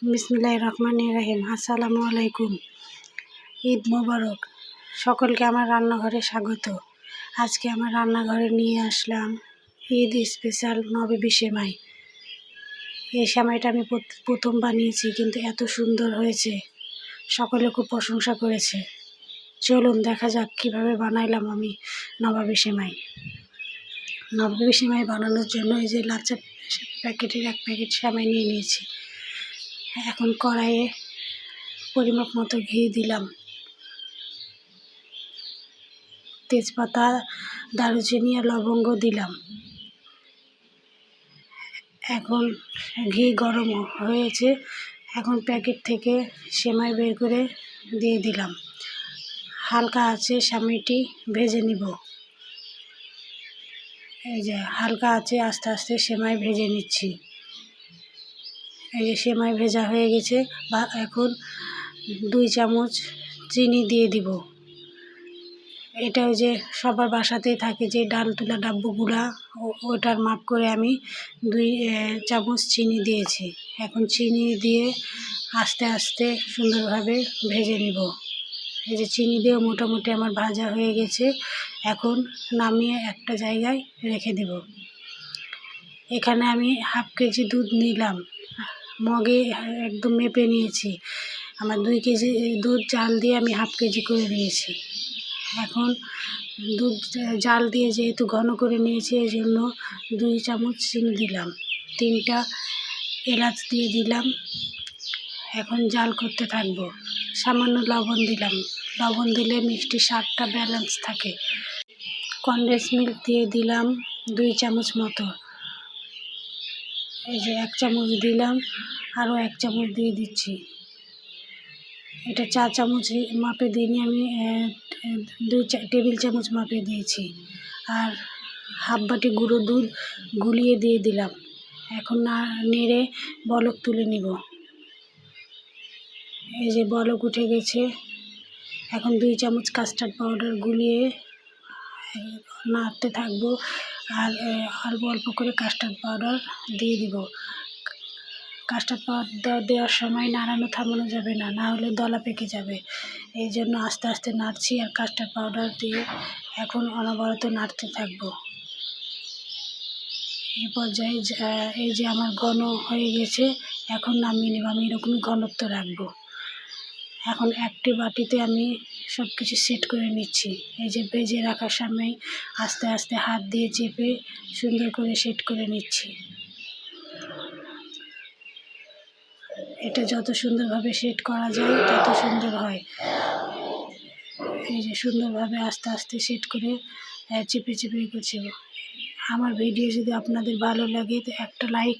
বিসমিল্লাহির রহমানির রহিম। আসসালামু আলাইকুম। ঈদ মোবারক। সকলকে আমার রান্নাঘরে স্বাগত। আজকে আমার রান্নাঘরে নিয়ে আসলাম ঈদ স্পেশাল নবাবী সেমাই। এই সেমাইটা আমি প্রথম বানিয়েছি, কিন্তু এত সুন্দর হয়েছে, সকলে খুব প্রশংসা করেছে। চলুন দেখা যাক কীভাবে বানাইলাম আমি নবাবী সেমাই। নবাবী সেমাই বানানোর জন্য এই যে লাচ্চা প্যাকেটের 1 প্যাকেট সেমাই নিয়ে নিয়েছি। এখন কড়াইয়ে পরিমাপ মতো ঘি দিলাম, তেজপাতা, দারুচিনি আর লবঙ্গ দিলাম। এখন ঘি গরম হয়েছে, এখন প্যাকেট থেকে সেমাই বের করে দিয়ে দিলাম। হালকা আঁচে সেমাইটি ভেজে নিব। এই যে হালকা আঁচে আস্তে আস্তে সেমাই ভেজে নিচ্ছি। এই যে সেমাই ভেজা হয়ে গেছে। বা এখন 2 চামচ চিনি দিয়ে দিব। এটা ওই যে সবার বাসাতেই থাকে যে ডাল তুলা ডাব্বু গুঁড়া, ওটার মাপ করে আমি 2 চামচ চিনি দিয়েছি। এখন চিনি দিয়ে আস্তে আস্তে সুন্দরভাবে ভেজে নিব। এই যে চিনি দিয়েও মোটামুটি আমার ভাজা হয়ে গেছে। এখন নামিয়ে একটা জায়গায় রেখে দেব। এখানে আমি 1/2 কেজি দুধ নিলাম, মগে একদম মেপে নিয়েছি। আমার 2 কেজি দুধ জাল দিয়ে আমি 1/2 কেজি করে নিয়েছি। এখন দুধ জাল দিয়ে যেহেতু ঘন করে নিয়েছি, এই জন্য 2 চামচ চিনি দিলাম, 3টা এলাচ দিয়ে দিলাম। এখন জাল করতে থাকবো। সামান্য লবণ দিলাম, লবণ দিলে মিষ্টির স্বাদটা ব্যালেন্স থাকে। কনডেন্স মিল্ক দিয়ে দিলাম 2 চামচ মতো। এই যে 1 চামচ দিলাম, আরও 1 চামচ দিয়ে দিচ্ছি। এটা 4 চামচ মাপে দিইনি আমি, 2 টেবিল চামচ মাপে দিয়েছি। আর 1/2 বাটি গুঁড়ো দুধ গুলিয়ে দিয়ে দিলাম। এখন নেড়ে বলক তুলে নিব। এই যে বলক উঠে গেছে। এখন 2 চামচ কাস্টার্ড পাউডার গুলিয়ে নাড়তে থাকবো। আর অল্প অল্প করে কাস্টার্ড পাউডার দিয়ে দিব। কাস্টার্ড পাউডার দেওয়ার সময় নাড়ানো থামানো যাবে না, না হলে দলা পেকে যাবে। এই জন্য আস্তে আস্তে নাড়ছি আর কাস্টার্ড পাউডার দিয়ে এখন অনবরত নাড়তে থাকবো। এই পর্যায়ে এই যে আমার ঘন হয়ে গেছে, এখন নামিয়ে নেব। আমি এরকমই ঘনত্ব রাখবো। এখন একটি বাটিতে আমি সব কিছু সেট করে নিচ্ছি। এই যে ভেজে রাখার সময় আস্তে আস্তে হাত দিয়ে চেপে সুন্দর করে সেট করে নিচ্ছি। এটা যত সুন্দরভাবে সেট করা যায় তত সুন্দর হয়। এই যে সুন্দরভাবে আস্তে আস্তে সেট করে চেপে চেপে করছি। আমার ভিডিও যদি আপনাদের ভালো লাগে তো একটা লাইক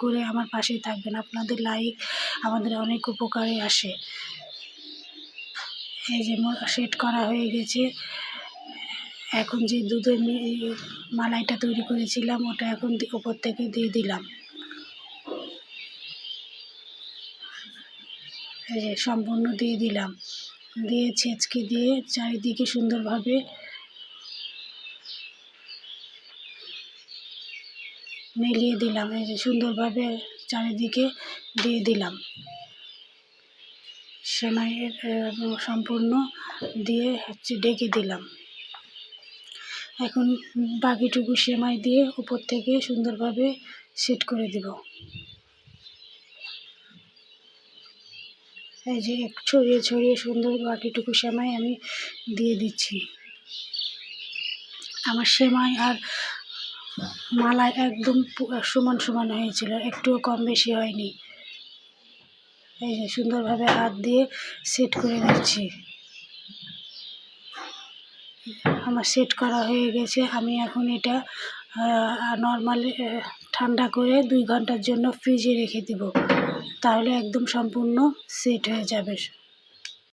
করে আমার পাশেই থাকবেন। আপনাদের লাইক আমাদের অনেক উপকারে আসে। এই যে সেট করা হয়ে গেছে। এখন যে দুধের মালাইটা তৈরি করেছিলাম ওটা এখন উপর থেকে দিয়ে দিলাম। এই যে সম্পূর্ণ দিয়ে দিলাম, দিয়ে ছেঁচকে দিয়ে চারিদিকে সুন্দরভাবে মিলিয়ে দিলাম। এই যে সুন্দরভাবে চারিদিকে দিয়ে দিলাম। সেমাইয়ের সম্পূর্ণ দিয়ে ঢেকে দিলাম। এখন বাকিটুকু সেমাই দিয়ে উপর থেকে সুন্দরভাবে সেট করে দিব। এই যে ছড়িয়ে ছড়িয়ে সুন্দর বাকিটুকু সেমাই আমি দিয়ে দিচ্ছি। আমার সেমাই আর মালাই একদম সমান সমান হয়েছিল, একটুও কম বেশি হয়নি। এই যে সুন্দরভাবে হাত দিয়ে সেট করে নিচ্ছি। আমার সেট করা হয়ে গেছে। আমি এখন এটা নর্মালি ঠান্ডা করে 2 ঘন্টার জন্য ফ্রিজে রেখে দেব, তাহলে একদম সম্পূর্ণ সেট হয়ে যাবে।